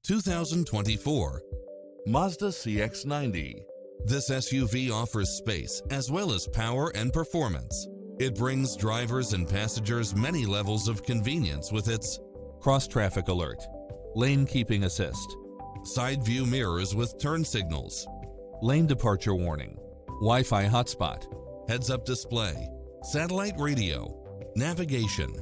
2024 Mazda CX-90. This SUV offers space as well as power and performance. It brings drivers and passengers many levels of convenience with its cross-traffic alert, lane keeping assist, side view mirrors with turn signals, lane departure warning, Wi-Fi hotspot, heads-up display, satellite radio, navigation,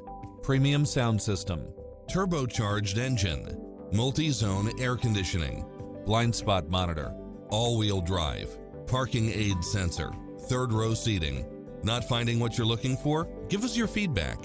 premium sound system, turbocharged engine, multi-zone air conditioning, blind spot monitor, all-wheel drive, parking aid sensor, third row seating. Not finding what you're looking for? Give us your feedback.